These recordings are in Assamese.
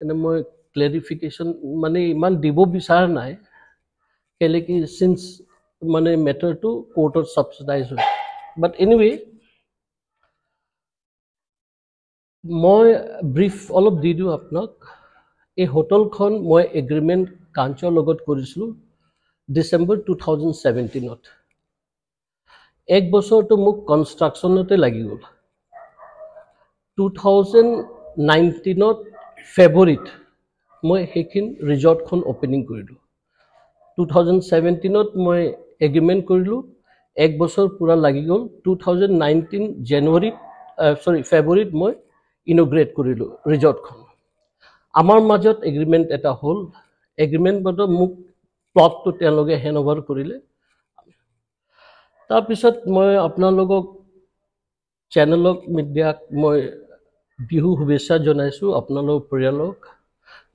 এনে মই ক্লেৰিফিকেশ্যন মানে ইমান দিব বিচৰা নাই কেলে কি সিন্স মানে মেটাৰটো কোৰ্টত সাবসিডাইজ হয় বাট এনিৱে মই ব্ৰিফ অলপ দি দিওঁ আপোনাক এই হোটেলখন মই এগ্ৰিমেণ্ট কাঞ্চৰ লগত কৰিছিলোঁ ডিচেম্বৰ 2017ত এক বছৰটো মোক কনষ্ট্ৰাকশ্যনতে লাগি গ'ল 2019ত ফেব্ৰুৱাৰীত মই সেইখিনি ৰিজৰ্টখন অপেনিং কৰিলোঁ 2017ত মই এগ্ৰিমেণ্ট কৰিলোঁ এক বছৰ পুৰা লাগি গ'ল 2019 জানুৱাৰীত ফেব্ৰুৱাৰীত মই ইনগ্ৰেট কৰিলোঁ ৰিজৰ্টখন আমাৰ মাজত এগ্ৰিমেণ্ট এটা হ'ল এগ্ৰিমেণ্ট মতে মোক প্লটটো তেওঁলোকে হেণ্ড অভাৰ কৰিলে তাৰপিছত মই আপোনালোকক চেনেলক মিডিয়াক মই বিহু শুভেচ্ছা জনাইছোঁ আপোনালোকৰ পৰিয়ালক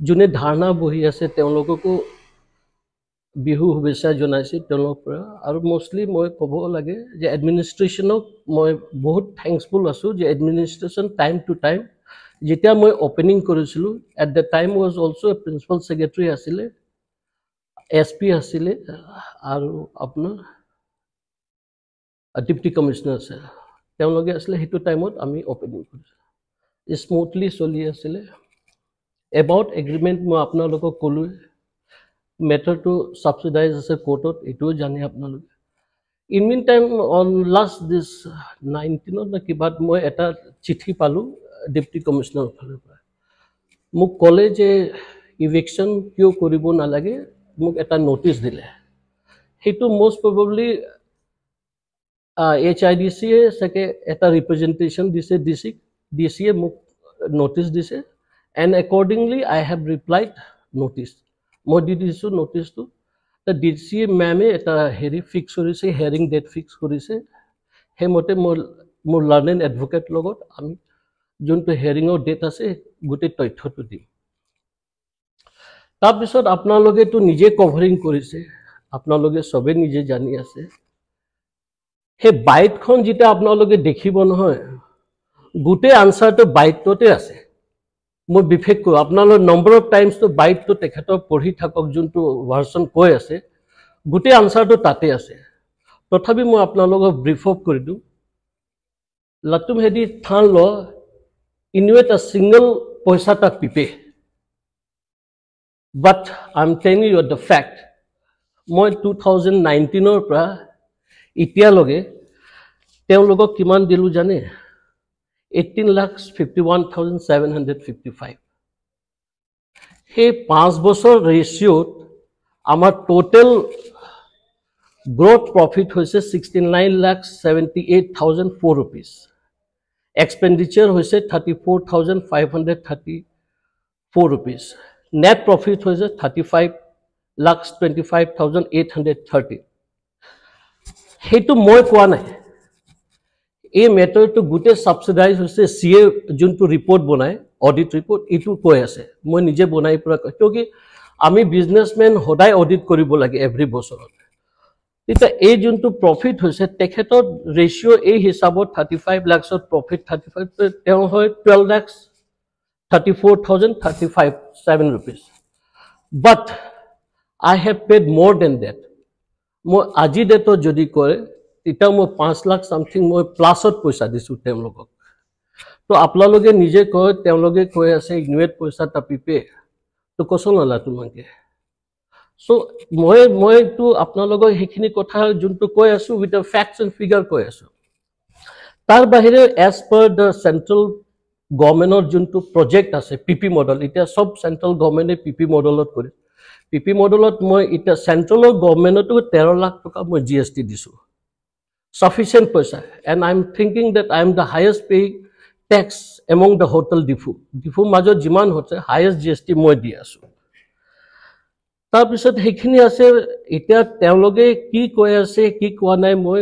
যোনে ধাৰণা বহি আছে তেওঁলোককো বিহু শুভেচ্ছা জনাইছোঁ তেওঁলোকৰ পৰা আৰু মোষ্টলি মই ক'ব লাগে যে এডমিনিষ্ট্ৰেশ্যনক মই বহুত থেংকফুল আছোঁ যে এডমিনিষ্ট্ৰেশ্যন টাইম টু টাইম যেতিয়া মই অপেনিং কৰিছিলোঁ at the time was also' principal secretary আছিলে SP আছিলে আৰু আপোনাৰ ডিপ্টি কমিশ্যনাৰ আছে তেওঁলোকে আছিলে সেইটো টাইমত আমি অপেনিং কৰিছোঁ স্মুথলি চলি আছিলে এবাউট এগ্ৰিমেণ্ট মই আপোনালোকক ক'লোঁ মেটাৰটো সাবসিডাইজ আছে কোৰ্টত এইটোও জানে আপোনালোকে in meantime on last this 19ত নে কিবাত মই এটা চিঠি পালোঁ ডিপ্টি কমিশ্যনাৰৰ ফালৰ পৰা মোক ক'লে যে ইভিকশ্যন কিয় কৰিব নালাগে মোক এটা নটিচ দিলে সেইটো মোষ্ট প্ৰবেবলি HIDC চাগে এটা ৰিপ্ৰেজেণ্টেশ্যন দিছে DCয়ে মোক নটিচ দিছে and accordingly I have replied notice মই দি দিছোঁ নটিচটো DCয়ে মেমে এটা হেৰি ফিক্স কৰিছে হেয়াৰিং ডেট ফিক্স কৰিছে সেইমতে মই মোৰ লাৰ্ণেড এডভকেট লগত আমি যোনটো হেয়াৰিঙৰ ডেট আছে গোটেই তথ্যটো দিম তাৰপিছত আপোনালোকেতো নিজে কভাৰিং কৰিছে আপোনালোকে সবে নিজে জানি আছে সেই বাইটখন যেতিয়া আপোনালোকে দেখিব নহয় গোটেই আনসাৰটো বাইটটোতে আছে মই বিশেষকৈ আপোনালোকৰ নম্বৰ অফ টাইমছটো বাইটটো তেখেতৰ পঢ়ি থাকক যোনটো ভাৰ্চন কৈ আছে গোটেই আনসাৰটো তাতে আছে তথাপি মই আপোনালোকক ব্ৰিফ অফ কৰি দিওঁ লাটুম হেদি থান ল ইনৱেট আ ছিংগল পইচা তাক পিপে but I am telling you the fact মই 2019ৰ পৰা এতিয়ালৈকে তেওঁলোকক কিমান দিলোঁ জানে 18,51,755 সেই 5 বছৰ ৰেচিঅ'ত আমাৰ টোটেল গ্ৰোথ প্ৰফিট হৈছে 69,78,004 rupees এক্সপেণ্ডিচাৰ হৈছে 34,534 rupees নেট প্ৰফিট হৈছে 35,25,830 সেইটো মই কোৱা নাই এই মেটাৰটো গোটেই সাবসিডাইজ হৈছে CA যোনটো ৰিপৰ্ট বনায় অডিট ৰিপৰ্ট এইটো কৈ আছে মই নিজে বনাই পৰা কিয় আমি বিজনেছমেন সদায় অডিট কৰিব লাগে এভৰি বছৰত তেতিয়া এই যোনটো প্ৰফিট হৈছে তেখেতৰ ৰেচিঅ' এই হিচাপত 35 লাখত প্ৰফিট 35 তেওঁ হয় 12,34,035 rupees but I have paid more than that মই আজি ডেটত যদি কৰে তেতিয়া মই 5 লাখ সামথিং মই প্লাছত পইচা দিছোঁ তেওঁলোকক তো আপোনালোকে নিজে কয় তেওঁলোকে কৈ আছে ইনৱেট পইচা তাপিপে তো কচোন নালা তোমাকে সো মইতো আপোনালোকক সেইখিনি কথা যোনটো কৈ আছোঁ with the facts and figure কৈ আছোঁ তাৰ বাহিৰে এজ পাৰ দ্য চেণ্ট্ৰেল গভৰ্ণমেণ্টৰ যোনটো প্ৰজেক্ট আছে PP মডেল এতিয়া সব চেণ্ট্ৰেল গভৰ্ণমেণ্টে PP মডেলত কৰে PP মডেলত মই এতিয়া চেণ্ট্ৰেলৰ গভৰ্ণমেণ্টতো 13 লাখ টকা মই GST দিছোঁ sufficient paisa and I'm thinking that I am the highest paying tax among the hotel difu major jiman hote highest GST moi di asu tar pisot hekhini ase eta teologe ki koi ase ki koa nai moi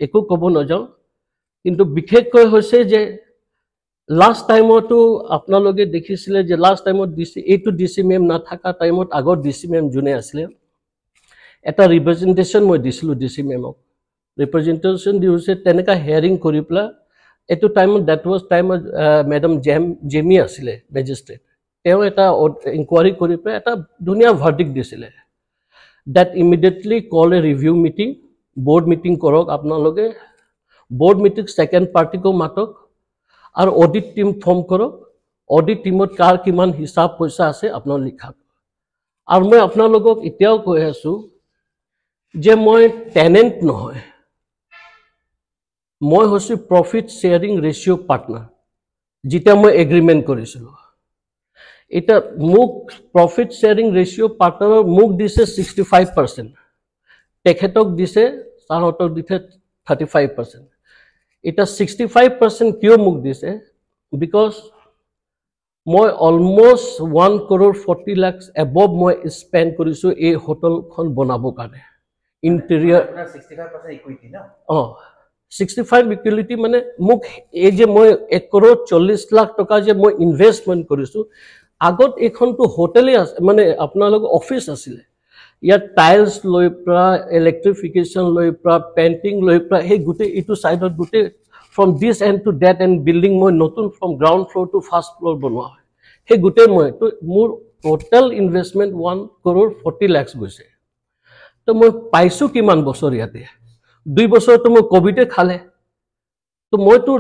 eko kobo najau kintu bikhek koi hoise je last time to apnaloge dekhisile je last time DC a to DC mem na thaka time agor DC mem june asile eta representation moi disilu DC memok representation diuse teneka hearing koripla etu time that was time madam Jamie asile magistrate তেওঁ এটা ইনকুৱাৰী কৰি পেলাই এটা ধুনীয়া ভাৰ্ডিক্ট দিছিলে that immediately call a review meeting, board meeting korok apnaloge, board meeting second party ko matok, ar audit team form korok, audit teamot kar kiman hisab poisa ase apnal likhak. Ar moi apnalogok itiao koi asu, je moi tenant nohoy, moi hosi profit sharing ratio partner, jita moi agreement korisilo. এটা মোক প্রফিট শেয়ারিং রেশিও পার্টনার মোক দিছে 65%, তেখেতক দিছে সারহতক দিছে 35%. এটা 65% কিয় মোক দিছে বিকজ মই অলমোস্ট 1 crore 40 lakhs above মই স্পেন্ড কৰিছো এই হোটেলখন বনাব কাৰণে ইন্টেৰিয়ৰ 65% ইকুইটি না 65 ইকুইটি মানে মোক এই যে মই 1 crore 40 lakh টকা যে মই ইনভেষ্টমেন্ট কৰিছো আগত এখনটো হোটেলে আছে মানে আপোনালোক অফিস আছিল ইয়াত টাইলস লৈ প্ৰা ইলেক্ট্ৰিফিকেশন লৈ প্ৰা পেইন্টিং লৈ প্ৰা হে গুটে ইটো সাইডত গুটে from this end to that end building মই নতুন from ground floor to first floor বনোৱা হয় হে গুটে মই তো মোৰ টোটাল ইনভেষ্টমেন্ট 1 crore 40 lakhs গৈছে তো মই পাইছো কিমান বছৰ ইয়াতে 2 বছৰ তো মই কোভিডে খালে তো মই তো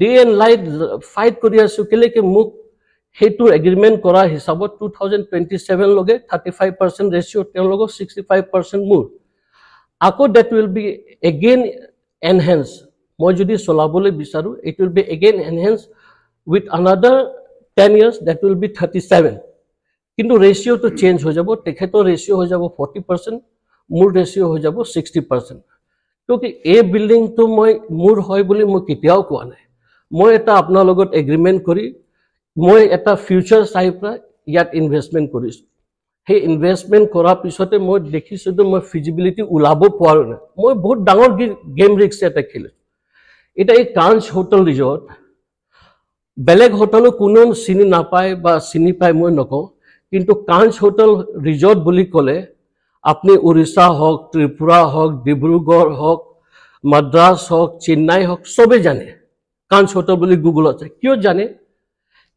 ডে এন্ড লাইট ফাইট কৰি আছো কেলে কে মোক হেতু এগ্ৰিমেন্ট কৰা হিচাপত 2027 লগে 35% ৰেশিও তেওঁ লগ 65% মোৰ আকো that will be again enhanced মই যদি চলাবলৈ বিচাৰো it will be again enhanced with another 10 years that will be 37 কিন্তু ৰেশিও তো চেঞ্জ হৈ যাব তেখেতৰ ৰেশিও হৈ যাব 40% মোৰ ৰেশিও হৈ যাব 60% কিয়কি এই বিল্ডিং তো মই মোৰ হয় বুলি মই কেতিয়াও কোৱা নাই মই এটা আপোনাৰ লগত এগ্ৰিমেন্ট কৰি মই এটা ফিউচাৰ চাইপ্ৰা ইয়াত ইনভেষ্টমেন্ট কৰিছো হে ইনভেষ্টমেন্ট কৰা পিছতে মই দেখিছো যে মই ফিজিবিলিটি উলাব পাৰো না মই বহুত ডাঙৰ গেম ৰিস্ক এটা খেলে এটা এই কাঞ্চ হোটেল ৰিজৰ্ট বেলেগ হোটেল কোনো চিনি নাপায় বা চিনি পায় মই নকওঁ কিন্তু কাঞ্চ হোটেল ৰিজৰ্ট বুলি ক'লে আপনি ওড়িশা হওক ত্ৰিপুৰা হওক ডিব্ৰুগড় হওক মাদ্ৰাজ হওক চেন্নাই হওক সবে জানে কাঞ্চ হোটেল বুলি গুগল আছে কিয় জানে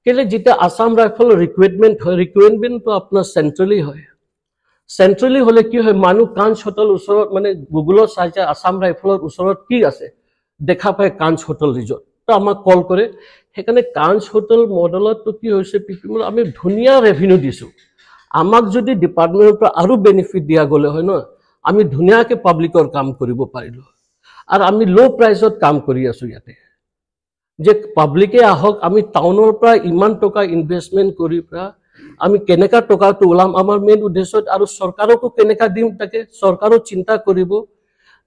কেলে যেটা আসাম রাইফল ৰিক্ৰুইটমেন্ট তো আপনাৰ সেন্ট্ৰালি হয় সেন্ট্ৰালি হলে কি হয় মানুহ কাঞ্চ হোটেল ওচৰত মানে গুগলত চাইছে আসাম ৰাইফলৰ ওচৰত কি আছে দেখা পায় কাঞ্চ হোটেল ৰিজৰ্ট তো আমাক কল কৰে সেইকাৰণে কাঞ্চ হোটেল মডেলত তো কি হৈছে পিপিএল আমি ধুনীয়া ৰেভিনিউ দিছো আমাক যদি ডিপাৰ্টমেন্টৰ পৰা আৰু বেনিফিট দিয়া গলে হয় ন আমি ধুনীয়াকে পাব্লিকৰ কাম কৰিব পাৰিলো আৰু আমি লো প্ৰাইসত কাম কৰি আছো ইয়াতে যে পাব্লিকে আহক আমি টাউনৰ পৰা ইমান টকা ইনভেষ্টমেন্ট কৰি পৰা আমি কেনেকা টকা তো ওলাম আমাৰ মেইন উদ্দেশ্য আৰু চৰকাৰকো কেনেকা দিম তাকে চৰকাৰো চিন্তা কৰিব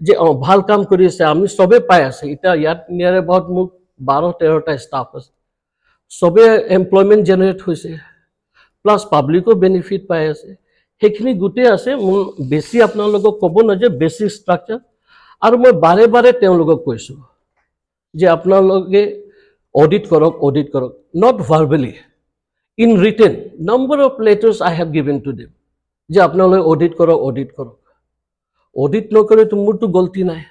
যে ভাল কাম কৰি আছে আমি সবে পাই আছে এটা ইয়াত নিয়াৰে বহুত মোক 12-13টা ষ্টাফ আছে সবে এমপ্লয়মেন্ট জেনাৰেট হৈছে প্লাস পাব্লিকো বেনিফিট পাই আছে হেখিনি গুটে আছে বেছি আপোনালোকক ক'ব না যে বেসিক স্ট্ৰাকচাৰ আৰু মই বাৰে বাৰে তেওঁলোকক কৈছো যে আপোনালোকে অডিট কৰক not verbally in written number of letters I have given to them যে আপোনালোকে অডিট কৰক অডিট নকৰে তো মোৰটো গলতি নাই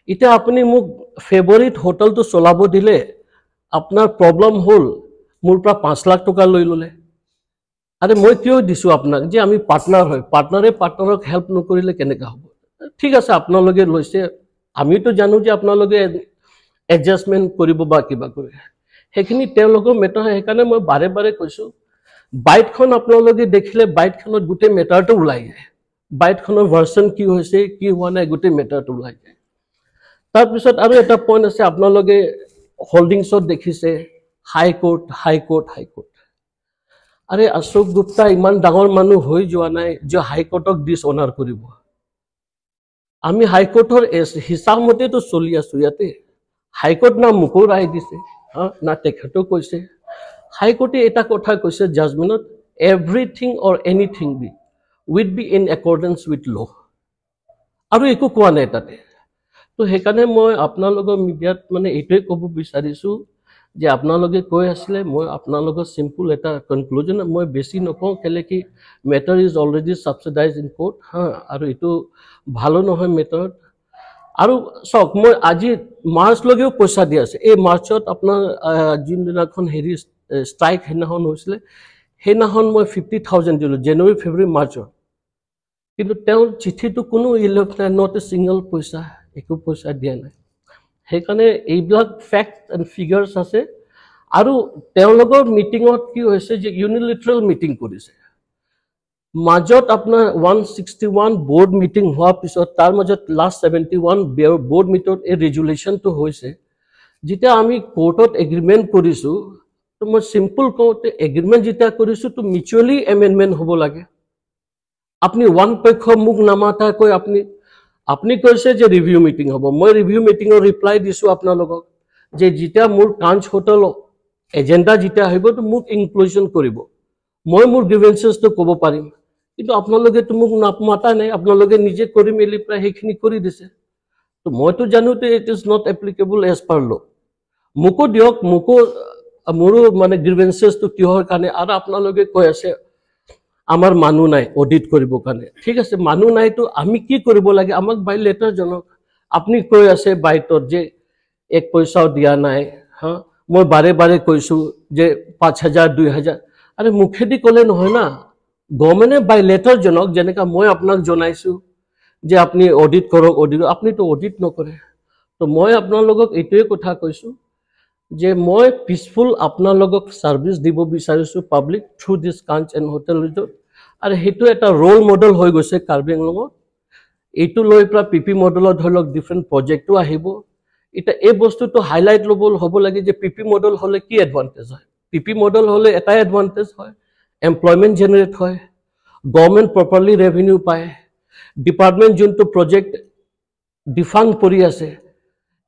এটা আপুনি মোক ফেভাৰিট হোটেল তো চলাব দিলে আপোনাৰ প্ৰবলেম হল মোৰ পৰা 5 লাখ টকা লৈ ললে আৰে মই কিয় দিছো আপোনাক যে আমি পাৰ্টনাৰ হয় পাৰ্টনাৰক হেল্প নকৰিলে কেনেকা হ'ব ঠিক আছে আপোনালোকে লৈছে আমিতো জানো যে আপোনালোকে এডজাস্টমেন্ট কৰিব বা কিবা কৰে হেখিনি তেওঁলোকৰ মেটাৰ হেকানে মই বাৰে বাৰে কৈছো বাইটখন আপোনালোকে দেখিলে বাইটখনত গুটে মেটাৰটো ওলাই যায় বাইটখনৰ ভাৰ্সন কি হৈছে কি হোৱা নাই গুটে মেটাৰটো ওলাই যায় তাৰ পিছত আৰু এটা পইণ্ট আছে আপোনালোকে হোল্ডিংছত দেখিছে হাই কোৰ্ট আৰে অশোক গুপ্তা ইমান ডাঙৰ মানুহ হৈ যোৱা নাই যে হাই কোৰ্টক ডিস অনাৰ কৰিব আমি হাই কোৰ্টৰ হিচাপ মতে তো চলি আছো ইয়াতে হাই কোৰ্ট না মুকো ৰায় দিছে না তেখেতো কৈছে হাই কোৰ্টে এটা কথা কৈছে জাজমেন্টত everything or anything will be in accordance with law আৰু একো কোৱা নাই তাতে তো হেকানে মই আপোনালোকৰ মিডিয়াত মানে এইটোই ক'ব বিচাৰিছো যে আপোনালোকে কৈ আছিল মই আপোনালোকৰ সিম্পল এটা কনক্লুজন মই বেছি নকওঁ কেলে কি matter is already subsidised in court আৰু এটো ভালো নহয় মেটাৰ আৰু সক মই আজি মাৰ্চ লগেও পইচা দি আছে এই মাৰ্চত আপোনাৰ জিন দিনাখন হেৰি ষ্ট্ৰাইক হিনাখন হৈছিল সেইদিনাখন মই 50,000 দিলোঁ জানুৱাৰী ফেব্ৰুৱাৰী মাৰ্চত কিন্তু তেওঁৰ চিঠিটো কোনো ইলেক্ট নাই নট এ ছিংগল পইচা একো পইচা দিয়া নাই সেইকাৰণে এইবিলাক ফেক্ট এণ্ড ফিগাৰ্ছ আছে আৰু তেওঁলোকৰ মিটিঙত কি হৈছে যে ইউনিলেটাৰেল মিটিং কৰিছে মাজত আপোনাৰ 161 বৰ্ড মিটিং হোৱাৰ পিছত তাৰ মাজত লাষ্ট 71 বৰ্ড মিটত এই ৰেজুলেশ্যনটো হৈছে যেতিয়া আমি কোৰ্টত এগ্ৰিমেণ্ট কৰিছোঁ তো মই চিম্পল কওঁ এগ্ৰিমেণ্ট যেতিয়া কৰিছোঁ তো মিউচুৱেলি এমেণ্ডমেণ্ট হ'ব লাগে আপুনি ওৱান পক্ষ মোক নামাতাকৈ আপুনি কৈছে যে ৰিভিউ মিটিং হ'ব মই ৰিভিউ মিটিঙৰ ৰিপ্লাই দিছোঁ আপোনালোকক যে যেতিয়া মোৰ কাঞ্চ হোটেল এজেণ্ডা যেতিয়া আহিব তো মোক ইনক্লুজন কৰিব মই মোৰ গ্ৰিভেন্সেছটো ক'ব পাৰিম কিন্তু আপোনালোকেতো মোক নামাতা নাই আপোনালোকে নিজে কৰি মেলি প্ৰায় সেইখিনি কৰি দিছে তো মইতো জানো যে it is not applicable as per law মোকো দিয়ক মোৰো মানে গ্ৰিভেন্সেছটো কিহৰ কাৰণে আৰু আপোনালোকে কৈ আছে আমাৰ মানুহ নাই অডিট কৰিবৰ কাৰণে ঠিক আছে মানুহ নাইতো আমি কি কৰিব লাগে আমাক বাই লেটাৰ জনক আপুনি কৈ আছে বাইটত যে এক পইচাও দিয়া নাই হা মই বাৰে বাৰে কৈছোঁ যে 5,000 2,000 আৰে মুখেদি ক'লে নহয় না গভৰ্ণমেণ্টে বাই লেটাৰ জনক যেনেকৈ মই আপোনাক জনাইছোঁ যে আপুনি অডিট কৰক আপুনিতো অডিট নকৰে তো মই আপোনালোকক এইটোৱে কথা কৈছোঁ যে মই পিচফুল আপোনালোকক ছাৰ্ভিচ দিব বিচাৰিছোঁ পাব্লিক থ্ৰু দিছ কাঞ্চ এণ্ড হোটেল ৰিজৰ্ট আৰু সেইটো এটা ৰোল মডেল হৈ গৈছে কাৰ্বি আংলঙত এইটো লৈ পেলাই পিপি মডেলত ধৰি লওক ডিফাৰেণ্ট প্ৰজেক্টো আহিব এটা এই বস্তুটো হাইলাইট হ'ব লাগে যে পিপি মডেল হ'লে কি এডভান্টেজ হয় পিপি মডেল হ'লে এটাই এডভান্টেজ হয় এমপ্লয়মেণ্ট জেনেৰেট হয় গভৰ্ণমেণ্ট প্ৰপাৰলি ৰেভিনিউ পায় ডিপাৰ্টমেণ্ট যোনটো প্ৰজেক্ট ডিফাংড পৰি আছে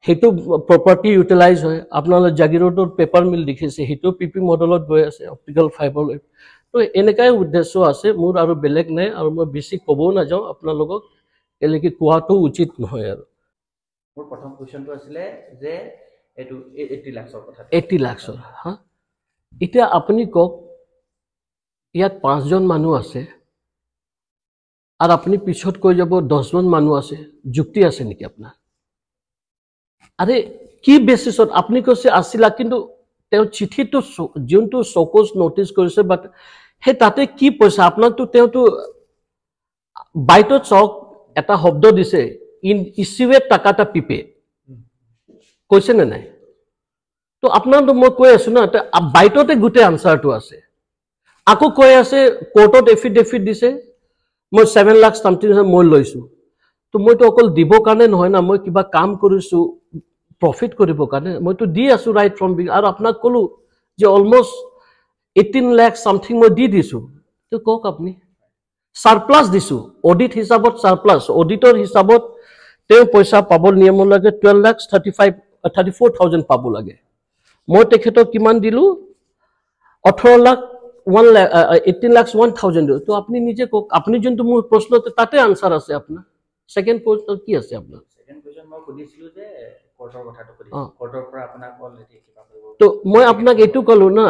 সেইটো প্ৰপাৰ্টি ইউটিলাইজ হয় আপোনালোকে জাগিৰোডৰ পেপাৰ মিল দেখিছে সেইটো পিপি মডেলত গৈ আছে অপ্টিকেল ফাইবাৰ লৈ তো এনেকাই উদ্দেশ্য আছে মোৰ আৰু বেলেগ নাই আৰু মই বেছি ক'বও নাযাওঁ আপোনালোকক এনেকৈ কোৱাটো উচিত নহয় আৰু মোৰ প্ৰথম কুৱেশ্যনটো আছিলে যে এইটো 80 লাখৰ কথা 80 লাখৰ হা এতিয়া আপুনি কওক ইয়াত 5জন মানুহ আছে আৰু আপুনি পিছত কৈ যাব 10জন মানুহ আছে যুক্তি আছে নেকি আপোনাৰ আৰে কি বেচিছত আপুনি কৈছে 80 লাখ কিন্তু তেওঁ চিঠিটো যোনটো চকোজ নটিচ কৰিছে বাট সেই তাতে কি পইচা আপোনাকতো তেওঁতো বাইটত চাওক এটা শব্দ দিছে ইন ইছ্যুৱে টাকাটা পিপে কৈছে নে নাই তো আপোনাৰতো মই কৈ আছোঁ না বাইটতে গোটেই আনচাৰটো আছে আকৌ কৈ আছে কোৰ্টত এফিডেভিট দিছে মই 7 লাখ সামথিং মই লৈছোঁ তো মইতো অকল দিবৰ কাৰণে নহয় না মই কিবা কাম কৰিছোঁ প্ৰফিট কৰিবৰ কাৰণে মইতো দি আছোঁ ৰাইট ফ্ৰম বিগ আৰু আপোনাক ক'লোঁ যে অলমষ্ট 18 লাখ সামথিং মই দি দিছোঁ তো কওক আপুনি সাৰপ্লাছ দিছোঁ অডিট হিচাপত সাৰপ্লাছ অডিটৰ হিচাপত তেওঁ পইচা পাব নিয়ম লাগে 12,34,000 পাব লাগে মই তেখেতক কিমান দিলোঁ 18 লাখ 18,01,000 দিলোঁ তো আপুনি নিজে কওক আপুনি যোনটো মোৰ প্ৰশ্ন তাতে আনচাৰ আছে আপোনাৰ ছেকেণ্ড প্ৰশ্ন কি আছে আপোনাৰ ছেকেণ্ড কুৱেশ্যন মই সুধিছিলোঁ যে কোৰ্টৰ কথাটো সুধিছোঁ কোৰ্টৰ পৰা আপোনাক অলৰেডি কিবা কৰিব তো মই আপোনাক এইটো ক'লোঁ না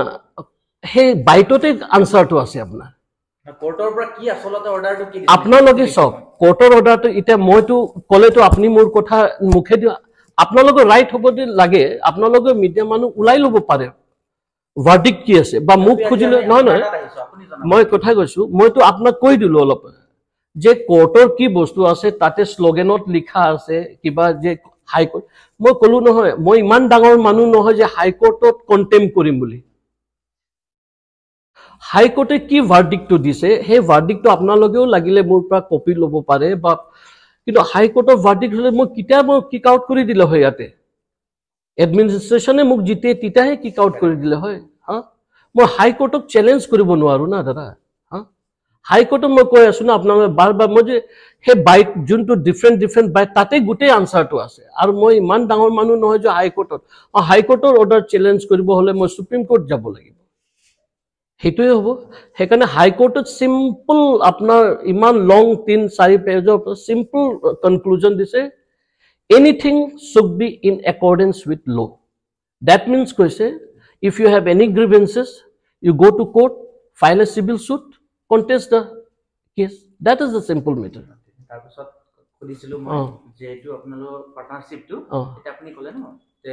সেই বাইটতে আনচাৰটো আছে আপোনাৰ কোৰ্টৰ পৰা কি আচলতে অৰ্ডাৰটো কি আপোনালোকে চাওক কোৰ্টৰ অৰ্ডাৰটো এতিয়া মইতো ক'লেতো আপুনি মোৰ কথা মুখেদি আপোনালোকৰ ৰাইট হ'ব লাগে আপোনালোকে মিডিয়া মানুহ ওলাই ল'ব পাৰে ভাৰ্ডিক্ট কি আছে বা মোক খুজিলে নহয় মই কথা কৈছোঁ মইতো আপোনাক কৈ দিলোঁ অলপ যে কোৰ্টৰ কি বস্তু আছে তাতে শ্লোগানত লিখা আছে কিবা যে হাইকোৰ্ট মই ক'লোঁ নহয় মই ইমান ডাঙৰ মানুহ নহয় যে হাইকোৰ্টত কণ্টেম কৰিম বুলি হাইকোৰ্টে কি ভাৰ্ডিক্টটো দিছে সেই ভাৰ্ডিক্টটো আপোনালোকেও লাগিলে মোৰ পৰা কপি ল'ব পাৰে বা কিন্তু হাইকোৰ্টৰ ভাৰ্ডিক্ট হ'লে মই কেতিয়া মই কিক আউট কৰি দিলে হয় ইয়াতে এডমিনিষ্ট্ৰেশ্যনে মোক তেতিয়াহে কিক আউট কৰি দিলে হয় হা মই হাইকোৰ্টক চেলেঞ্জ কৰিব নোৱাৰোঁ না দাদা হা হাইকোৰ্টক মই কৈ আছোঁ না আপোনালোকে বাৰ বাৰ মই যে সেই বাইট যোনটো ডিফাৰেণ্ট বাইট তাতে গোটেই আনচাৰটো আছে আৰু মই ইমান ডাঙৰ মানুহ নহয় যে হাইকোৰ্টৰ অৰ্ডাৰ চেলেঞ্জ কৰিব হ'লে মই সুপ্ৰিম কোৰ্ট যাব লাগিব সেইটোৱে হ'ব সেইকাৰণে হাইকোৰ্টত চিম্পল আপোনাৰ ইমান লং 3-4 পেজৰ চিম্পল কনক্লুজন দিছে anything should be in accordance with law that means কৈছে if you have any grievances you go' to court file a civil suit contest the case that is the simple matter তাৰপিছত সুধিছিলোঁ মই যে এইটো আপোনালোকৰ পাৰ্টনাৰশ্বিপটো এতিয়া আপুনি ক'লে ন যে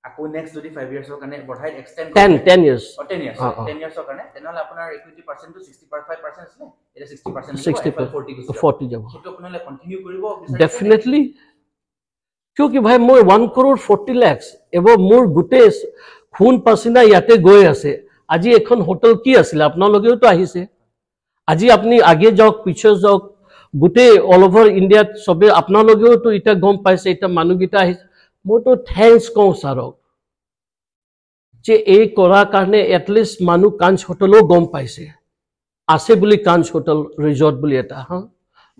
আকৌ নেক্সট যদি 5 ইয়াৰ্ছৰ কাৰণে বঢ়াই এক্সটেন্ড 10 years 10 ইয়াৰ্ছ 10 ইয়াৰ্ছৰ কাৰণে তেনেহলে আপোনাৰ ইকুইটি পাৰ্চেন্টটো 65% আছিল এটা 60% 40 যাব সেটো আপোনালে কন্টিনিউ কৰিব डेफिनेटली क्योंकि भाई মই 1 crore 40 lakhs এব মোৰ গুটে খুন পাছিনা ইয়াতে গৈ আছে আজি এখন হোটেল কি আছিল আপোনালোকেও তো আহিছে আজি আপনি আগে যাওক পিছে যাওক গুটে অল ওভার ইন্ডিয়া সবে আপোনালোকেও তো এটা গম পাইছে এটা মানুগিটা আহিছে মই তো থ্যাঙ্কস কও সাৰক যে এই কৰা কাৰণে এটলিষ্ট মানু কাঞ্চ হোটেলও গম পাইছে আছে বুলি কাঞ্চ হোটেল ৰিজৰ্ট বুলি এটা হা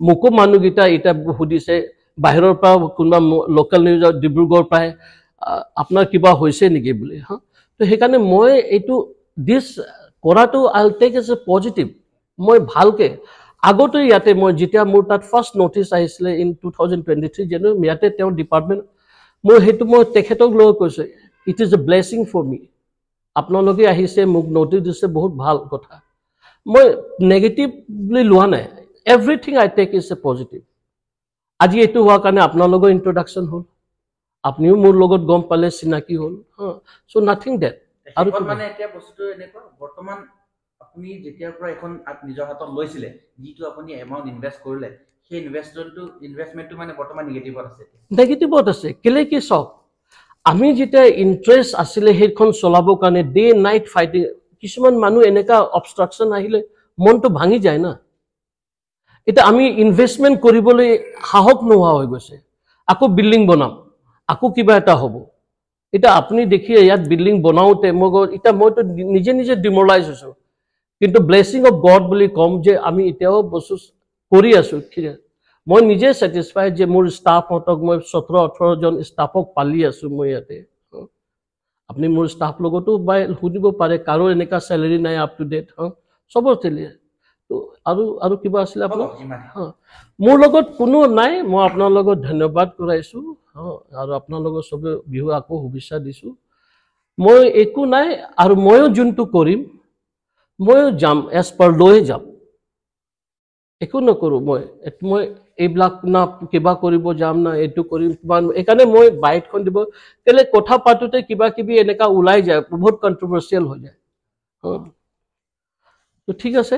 মুকো মানুগিটা এটা হুদিছে বাহিৰৰ পৰা কোনবা লোকাল নিউজৰ ডিব্ৰুগড় পায় আপোনাৰ কিবা হৈছে নেকি বুলি হা তো হেকানে মই এটো দিস কৰাটো আইল টেক এজ এ পজিটিভ মই ভালকে আগতে ইয়াতে মই যেতিয়া মোৰ তাত ফাৰ্স্ট নোটিস আহিছিলে ইন 2023 জানো ইয়াতে তেওঁ ডিপাৰ্টমেন্ট মই হেতু মই তেখেতক লৈ কৈছে it is a blessing for me আপোনালোকে আহিছে মোক নোটিস দিছে বহুত ভাল কথা মই নেগেটিভলি লোৱা নাই everything I take is a positive আজি এটো হোৱা কাৰণে আপোনালোকৰ ইন্ট্ৰোডাকশন হল আপনিও মোৰ লগত গম পালে চিনাকি হল সো নাথিং দ্যাট আৰু মানে এতিয়া বস্তুটো এনেকুৱা বৰ্তমান আপুনি যেতিয়াৰ পৰা এখন নিজৰ হাতত লৈছিলে যিটো আপুনি এমাউন্ট ইনভেস্ট কৰিলে সেই ইনভেষ্টমেন্টটো মানে বৰ্তমান নেগেটিভত আছে কেলে কি সক আমি যেতিয়া ইন্টাৰেষ্ট আছিল হেখন চলাব কাৰণে ডে নাইট ফাইটিং কিছুমান মানুহ এনেকা অবষ্ট্ৰাকশন আহিলে মনটো ভাঙি যায় না এটা আমি ইনভেষ্টমেন্ট কৰিবলৈ সাহস নোহোৱা হৈ গৈছে আকৌ বিল্ডিং বনাম আকৌ কিবা এটা হ'ব এটা আপুনি দেখি ইয়াত বিল্ডিং বনাওতে মগৰ এটা মইতো নিজে নিজে ডিমোৰালাইজ হৈছো কিন্তু ব্লেসিং অফ গড বুলি কম যে আমি এতিয়াও বস্তু কৰি আছো মই নিজে স্যাটিসফাইড যে মোৰ ষ্টাফ হতক মই 17-18 জন ষ্টাফক পালি আছো মই ইয়াতে আপনি মোৰ ষ্টাফ লগতো বাই হুদিব পাৰে কাৰো এনেকা স্যালাৰি নাই আপ টু ডেট সবৰ তেলি তো আৰু কিবা আছিল আপোনাৰ মোৰ লগত কোনো নাই মই আপোনাৰ লগত ধন্যবাদ কৰাইছো আৰু আপোনাৰ লগত সবে বিহু আকৌ শুভেচ্ছা দিছো মই একো নাই আৰু ময়ো যোনটো কৰিম ময়ো যাম এজ পাৰ লৈ যাম একো নকৰো মই এইবিলাক না কিবা কৰিব যাম না এটো কৰিম একানে মই বাইটখন দিব কেলে কথা পাতোতে কিবা কিবি এনেকা উলাই যায় বহুত কন্ট্ৰোভাৰ্সিয়াল হৈ যায় তো ঠিক আছে